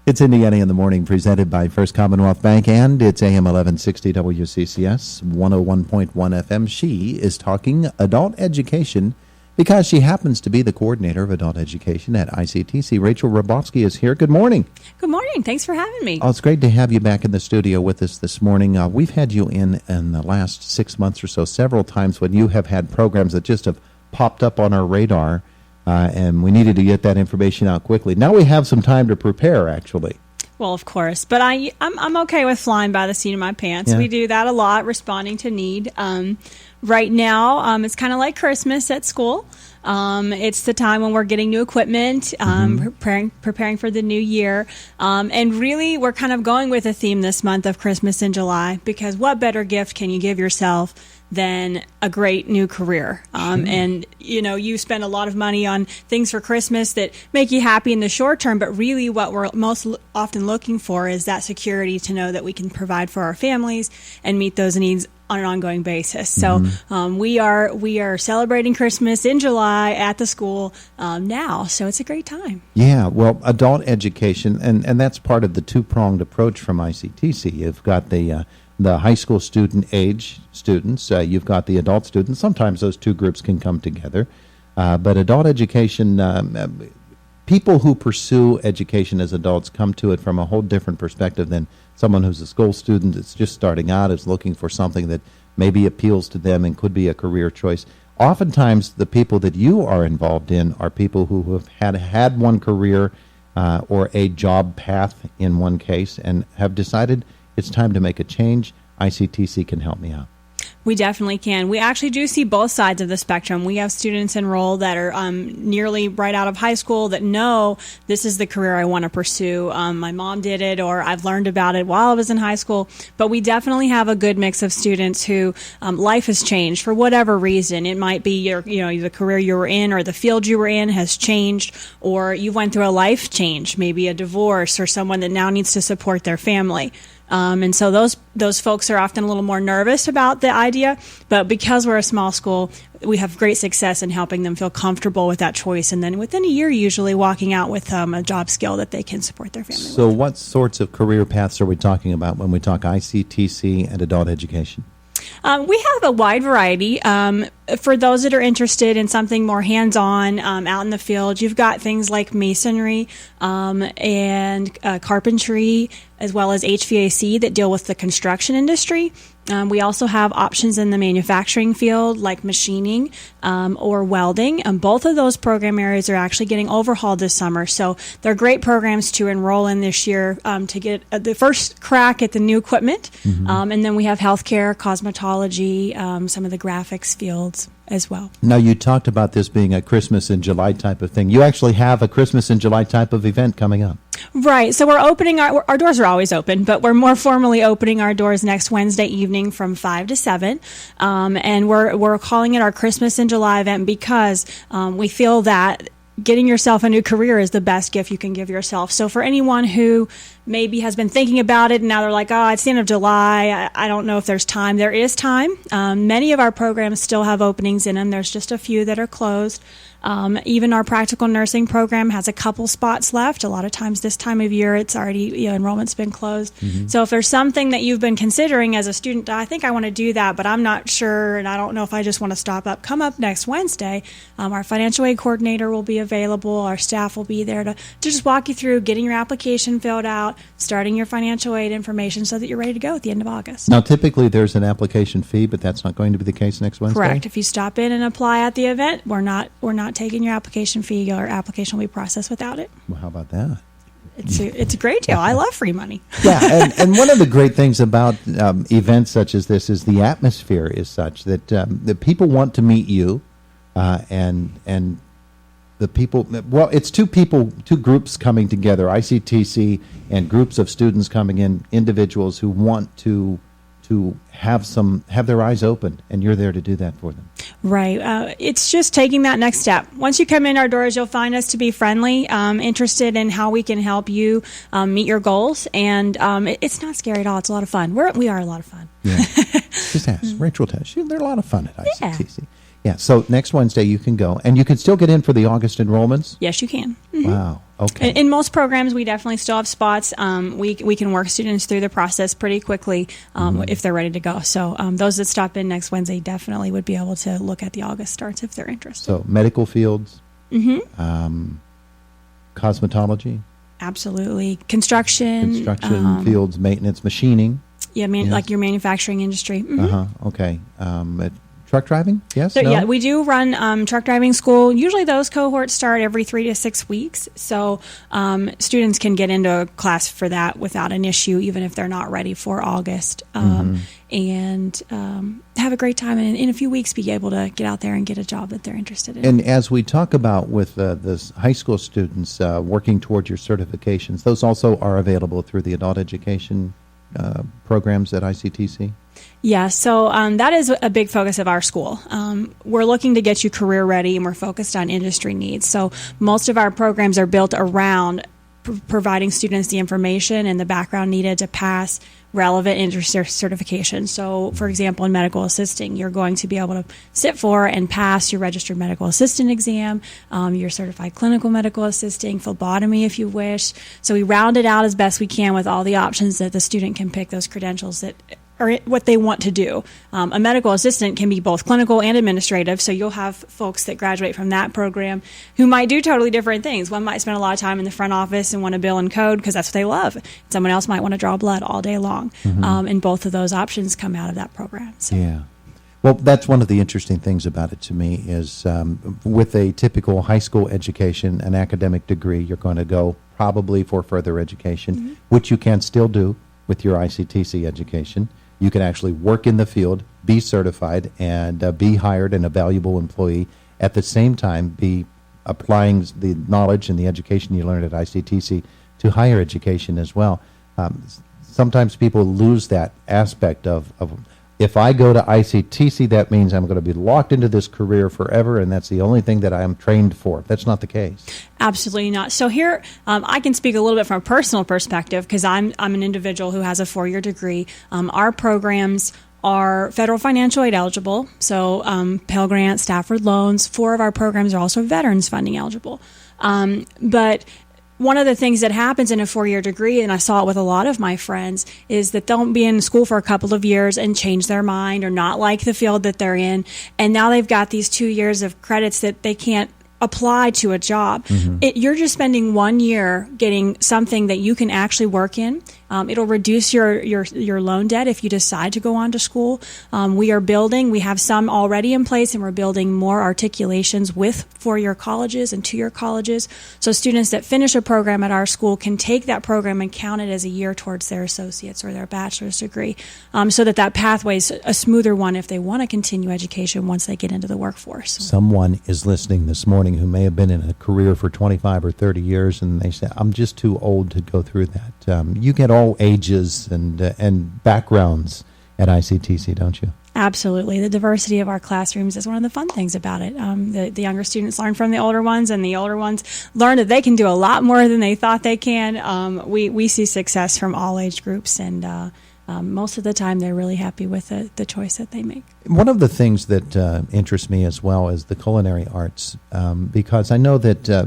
It's Indiana in the Morning, presented by First Commonwealth Bank, and it's AM 1160 WCCS 101.1 FM. She is talking adult education because she happens to be the coordinator of adult education at ICTC. Rachel Hrabovsky is here. Good morning. Good morning. Thanks for having me. Oh, it's great to have you back in the studio with us this morning. We've had you in the last 6 months or so several times when you have had programs that just have popped up on our radar. And we needed to get that information out quickly. Now we have some time to prepare, actually. Well, of course, but I'm okay with flying by the seat of my pants. Yeah. We do that a lot, responding to need. Right now, it's kind of like Christmas at school. It's the time when we're getting new equipment, preparing for the new year. And really, we're kind of going with a theme this month of Christmas in July, because what better gift can you give yourself than a great new career? And, you know, you spend a lot of money on things for Christmas that make you happy in the short term, but really what we're most often looking for is that security to know that we can provide for our families and meet those needs on an ongoing basis. So we are celebrating Christmas in July at the school now, so it's a great time. Yeah, well, adult education, and that's part of the two-pronged approach from ICTC. You've got the high school student age students, you've got the adult students. Sometimes those two groups can come together. But adult education, people who pursue education as adults come to it from a whole different perspective than someone who's a school student that's just starting out, is looking for something that maybe appeals to them and could be a career choice. Oftentimes, the people that you are involved in are people who have had one career or a job path in one case and have decided it's time to make a change. ICTC can help me out. We definitely can. We actually do see both sides of the spectrum. We have students enrolled that are nearly right out of high school that know this is the career I want to pursue. My mom did it, or I've learned about it while I was in high school. But we definitely have a good mix of students who life has changed for whatever reason. It might be the career you were in or the field you were in has changed, or you went through a life change, maybe a divorce, or someone that now needs to support their family. And so those folks are often a little more nervous about the idea, but because we're a small school, we have great success in helping them feel comfortable with that choice, and then within a year, usually walking out with a job skill that they can support their family with. So what sorts of career paths are we talking about when we talk ICTC and adult education? We have a wide variety. For those that are interested in something more hands-on out in the field, you've got things like masonry and carpentry, as well as HVAC that deal with the construction industry. We also have options in the manufacturing field like machining or welding. Both of those program areas are actually getting overhauled this summer. So they're great programs to enroll in this year to get the first crack at the new equipment. And then we have healthcare, cosmetology, some of the graphics fields as well. Now, you talked about this being a Christmas in July type of thing. You actually have a Christmas in July type of event coming up. Right. So we're opening our doors are always open, but we're more formally opening our doors next Wednesday evening from 5 to 7. And we're calling it our Christmas in July event because we feel that getting yourself a new career is the best gift you can give yourself. So for anyone who maybe has been thinking about it and now they're like, oh, it's the end of July, I don't know if there's time. There is time. Many of our programs still have openings in them. There's just a few that are closed. Even our practical nursing program has a couple spots left. A lot of times this time of year, it's already, enrollment's been closed. So if there's something that you've been considering as a student, I think I want to do that, but I'm not sure, and I don't know if I just want to stop up. Come up next Wednesday. Our financial aid coordinator will be available. Our staff will be there to just walk you through getting your application filled out, starting your financial aid information so that you're ready to go at the end of August. Now, typically there's an application fee, but that's not going to be the case next Wednesday? Correct. If you stop in and apply at the event, we're not taking your application fee. Your application will be processed without it. Well, how about that? It's a great deal. I love free money. Yeah, and one of the great things about events such as this is the atmosphere is such that the people want to meet you, and the people. Well, it's two groups coming together: ICTC and groups of students coming in, individuals who want to have their eyes open, and you're there to do that for them. Right. It's just taking that next step. Once you come in our doors, you'll find us to be friendly, interested in how we can help you meet your goals, and it's not scary at all. It's a lot of fun. We are a lot of fun. Yeah. Just ask. Rachel tells you they're a lot of fun at ICTC. Yeah. So next Wednesday you can go, and you can still get in for the August enrollments? Yes, you can. Wow. Okay. In most programs, we definitely still have spots. We can work students through the process pretty quickly if they're ready to go. So those that stop in next Wednesday definitely would be able to look at the August starts if they're interested. So medical fields, cosmetology, absolutely, construction, fields, maintenance, machining. Yeah, like your manufacturing industry. Okay. Truck driving? Yes? So, no? Yeah, we do run truck driving school. Usually those cohorts start every 3 to 6 weeks. So students can get into a class for that without an issue, even if they're not ready for August. And have a great time, and in a few weeks be able to get out there and get a job that they're interested in. And as we talk about with the high school students working towards your certifications, those also are available through the adult education programs at ICTC? Yeah, so that is a big focus of our school. We're looking to get you career ready, and we're focused on industry needs. So most of our programs are built around providing students the information and the background needed to pass relevant industry certification. So, for example, in medical assisting, you're going to be able to sit for and pass your registered medical assistant exam, your certified clinical medical assisting, phlebotomy if you wish. So we round it out as best we can with all the options that the student can pick those credentials that are what they want to do. A medical assistant can be both clinical and administrative, so you'll have folks that graduate from that program who might do totally different things. One might spend a lot of time in the front office and want to bill and code because that's what they love. Someone else might want to draw blood all day long. And both of those options come out of that program. So. Yeah. Well, that's one of the interesting things about it to me is with a typical high school education, an academic degree, you're going to go probably for further education, which you can still do with your ICTC education. You can actually work in the field, be certified, and be hired and a valuable employee. At the same time, be applying the knowledge and the education you learned at ICTC to higher education as well. Sometimes people lose that aspect of if I go to ICTC, that means I'm going to be locked into this career forever, and that's the only thing that I am trained for. That's not the case. Absolutely not. So here, I can speak a little bit from a personal perspective because I'm an individual who has a 4-year degree. Our programs are federal financial aid eligible, so Pell Grant, Stafford loans. 4 of our programs are also veterans funding eligible. But one of the things that happens in a 4-year degree, and I saw it with a lot of my friends, is that they'll be in school for a couple of years and change their mind or not like the field that they're in. And now they've got these 2 years of credits that they can't apply to a job. You're just spending 1 year getting something that you can actually work in. It'll reduce your loan debt if you decide to go on to school. We have some already in place, and we're building more articulations with 4-year colleges and 2-year colleges. So students that finish a program at our school can take that program and count it as a year towards their associate's or their bachelor's degree, so that pathway is a smoother one if they want to continue education once they get into the workforce. Someone is listening this morning who may have been in a career for 25 or 30 years, and they say, I'm just too old to go through that. You get all ages and backgrounds at ICTC, don't you? Absolutely. The diversity of our classrooms is one of the fun things about it. The younger students learn from the older ones, and the older ones learn that they can do a lot more than they thought they can. We see success from all age groups, and most of the time they're really happy with the choice that they make. One of the things that interests me as well is the culinary arts, because I know that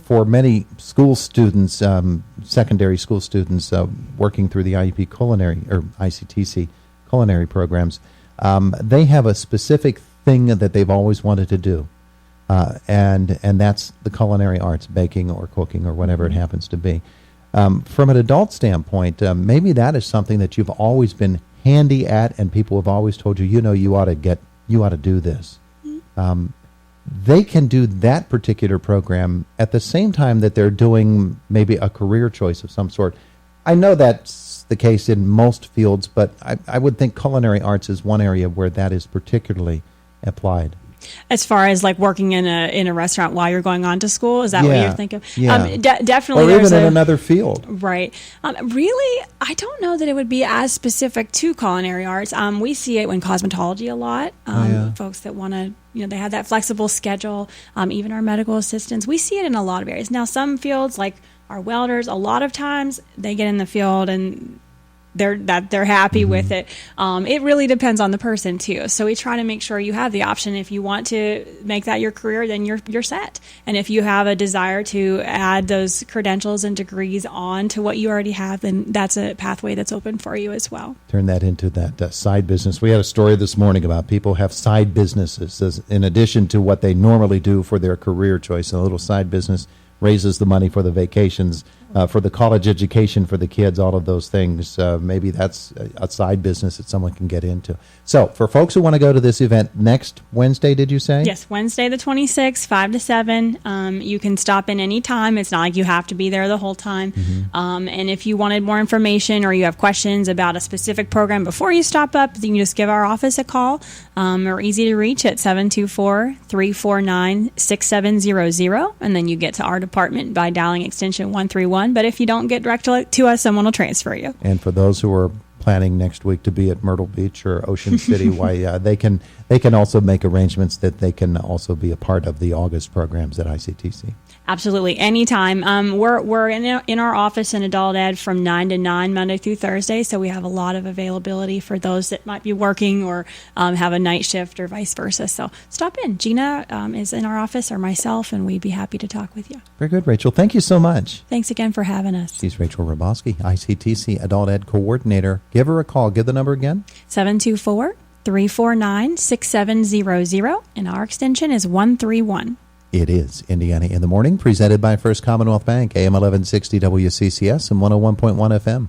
for many school students, secondary school students working through the IEP culinary or ICTC culinary programs, they have a specific thing that they've always wanted to do, and that's the culinary arts, baking or cooking or whatever it happens to be. From an adult standpoint, maybe that is something that you've always been handy at, and people have always told you, you ought to do this. They can do that particular program at the same time that they're doing maybe a career choice of some sort. I know that's the case in most fields, but I would think culinary arts is one area where that is particularly applied. As far as like working in a restaurant while you're going on to school, is that what you're thinking? Yeah. Definitely. Or even in another field. Right. Really, I don't know that it would be as specific to culinary arts. We see it in cosmetology a lot. Folks that want to, they have that flexible schedule. Even our medical assistants, we see it in a lot of areas. Now, some fields like our welders, a lot of times they get in the field and they're happy with it. It really depends on the person too. So we try to make sure you have the option. If you want to make that your career, then you're set. And if you have a desire to add those credentials and degrees on to what you already have, then that's a pathway that's open for you as well. Turn that into that side business. We had a story this morning about people have side businesses in addition to what they normally do for their career choice. A little side business raises the money for the vacations, for the college education for the kids, all of those things. Maybe that's a side business that someone can get into. So for folks who want to go to this event next Wednesday, did you say? Yes, Wednesday the 26th, 5 to 7. You can stop in any time. It's not like you have to be there the whole time. And if you wanted more information or you have questions about a specific program before you stop up, you can just give our office a call. We're easy to reach at 724-349-6700. And then you get to our department by dialing extension 131. But if you don't get direct to us, someone will transfer you. And for those who are planning next week to be at Myrtle Beach or Ocean City, they can also make arrangements that they can also be a part of the August programs at ICTC. Absolutely, anytime. We're in our office in Adult Ed from 9 to 9 Monday through Thursday, so we have a lot of availability for those that might be working or have a night shift or vice versa. So stop in. Gina is in our office, or myself, and we'd be happy to talk with you. Very good, Rachel. Thank you so much. Thanks again for having us. She's Rachel Hrabovsky, ICTC Adult Ed Coordinator. Give her a call. Give the number again. 724-349-6700, and our extension is 131. It is Indiana in the Morning, presented by First Commonwealth Bank, AM 1160 WCCS and 101.1 FM.